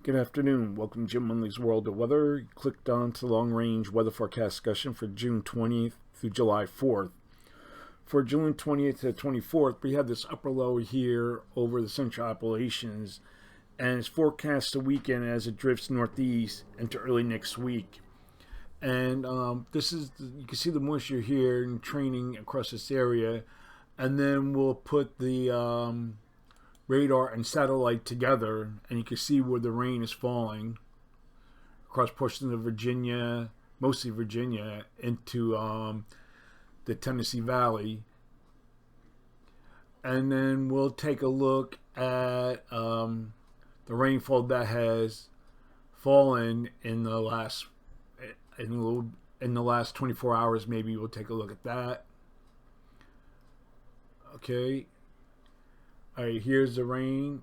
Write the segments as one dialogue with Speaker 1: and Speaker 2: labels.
Speaker 1: Good afternoon. Welcome to Jim Munley's World of Weather. You clicked on to the long-range weather forecast discussion for June 20th through July 4th. For June 20th to 24th, we have this upper low here over the central Appalachians, and it's forecast to weaken as it drifts northeast into early next week. And you can see the moisture here and training across this area, and then we'll put the radar and satellite together, and you can see where the rain is falling across portions of Virginia, mostly Virginia, into the Tennessee Valley. And then we'll take a look at the rainfall that has fallen in the last 24 hours. Maybe we'll take a look at that. Okay. All right, here's the rain.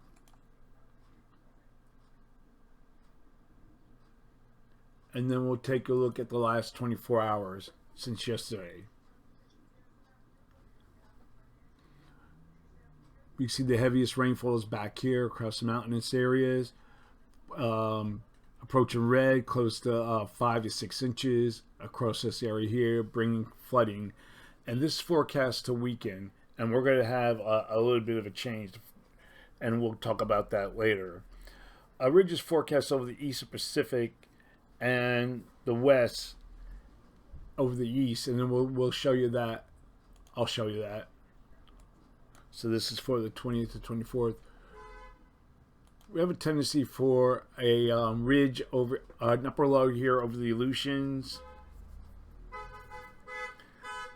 Speaker 1: And then we'll take a look at the last 24 hours since yesterday. You see the heaviest rainfall is back here across the mountainous areas. Approaching red, close to 5 to 6 inches across this area here, bringing flooding. And this is forecast to weaken. And we're going to have a little bit of a change, and we'll talk about that later. A ridge is forecast over the eastern Pacific and the west over the east, and then we'll show you that. I'll show you that. So this is for the 20th to 24th. We have a tendency for a ridge over an upper low here over the Aleutians,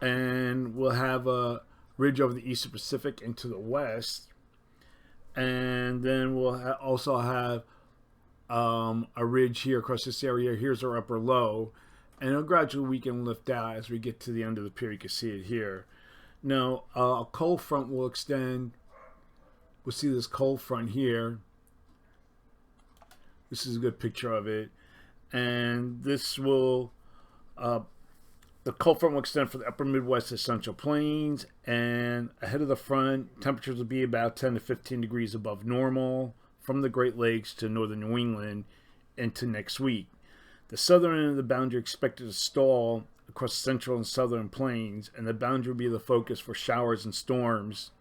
Speaker 1: and we'll have a ridge over the eastern Pacific into the west, and then we'll also have a ridge here across this area. Here's our upper low, and it'll gradually weaken and lift out as we get to the end of the period. You can see it here. Now, a cold front will extend. We'll see this cold front here. This is a good picture of it, and this will the cold front will extend for the upper Midwest to Central Plains, and ahead of the front, temperatures will be about 10 to 15 degrees above normal from the Great Lakes to northern New England into next week. The southern end of the boundary expected to stall across the central and southern plains, and the boundary will be the focus for showers and storms.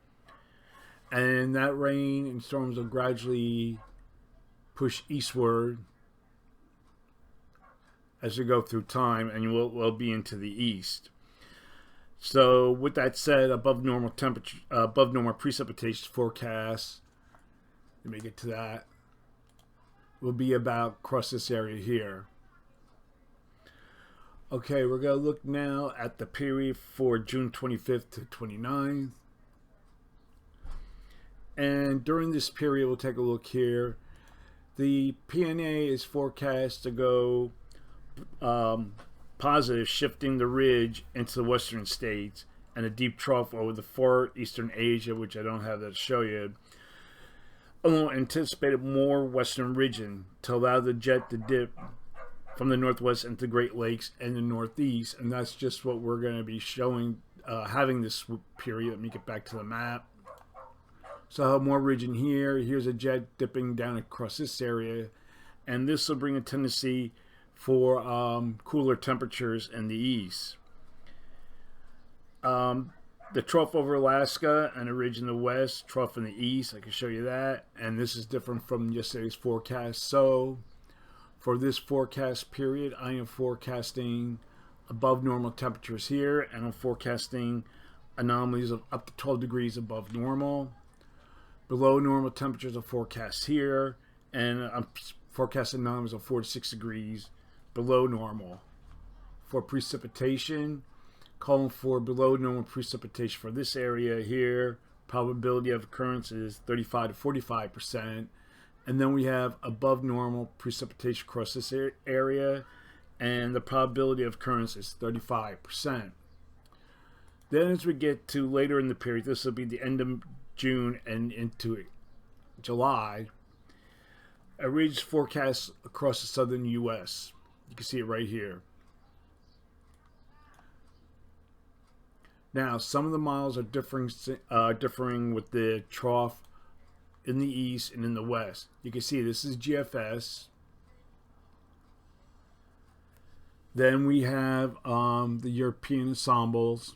Speaker 1: And that rain and storms will gradually push eastward as we go through time, and we'll be into the east. So with that said, above normal temperature, above normal precipitation forecast, let me get to that, will be about across this area here. Okay, we're going to look now at the period for June 25th to 29th. And during this period, we'll take a look here. The PNA is forecast to go positive, shifting the ridge into the western states, and a deep trough over the far eastern Asia, which I don't have that to show you. Anticipated more western region to allow the jet to dip from the northwest into the Great Lakes and the northeast, and that's just what we're going to be showing, having this period. Let me get back to the map. So I have more region here. Here's a jet dipping down across this area, and this will bring a tendency for cooler temperatures in the east. The trough over Alaska and a ridge in the west, trough in the east, I can show you that, and this is different from yesterday's forecast. So for this forecast period, I am forecasting above normal temperatures here, and I'm forecasting anomalies of up to 12 degrees above normal. Below normal temperatures are forecast here, and I'm forecasting anomalies of 4 to 6 degrees below normal. For precipitation, calling for below normal precipitation for this area here. Probability of occurrence is 35 to 45%. And then we have above normal precipitation across this area, and the probability of occurrence is 35%. Then as we get to later in the period, this will be the end of June and into July, a ridge forecast across the southern U.S. You can see it right here. Now, some of the models are differing with the trough in the east and in the west. You can see this is GFS. Then we have the European ensembles.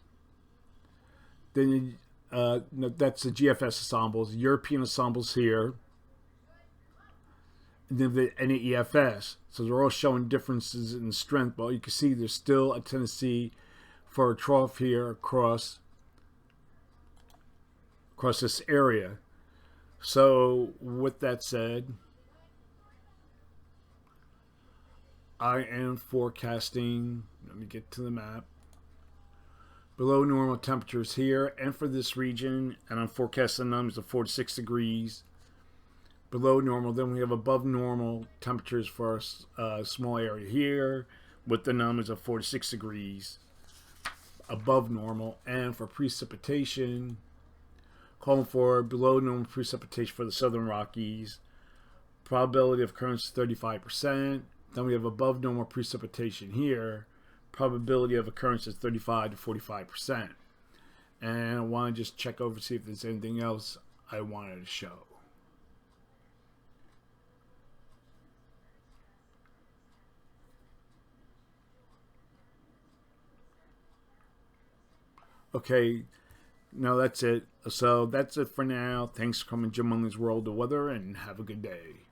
Speaker 1: Then no, that's the GFS ensembles. European ensembles here. And then the NAEFS. So they're all showing differences in strength, but you can see there's still a tendency for a trough here across this area. So with that said, I am forecasting, let me get to the map, below normal temperatures here and for this region, and I'm forecasting numbers of 4 to 6 degrees below normal. Then we have above normal temperatures for a small area here with the numbers of 4 to 6 degrees above normal. And for precipitation, calling for below normal precipitation for the Southern Rockies. Probability of occurrence is 35%. Then we have above normal precipitation here. Probability of occurrence is 35 to 45%. And I want to just check over to see if there's anything else I wanted to show. Okay, no, that's it. So that's it for now. Thanks for coming to Jim Munley's World of Weather, and have a good day.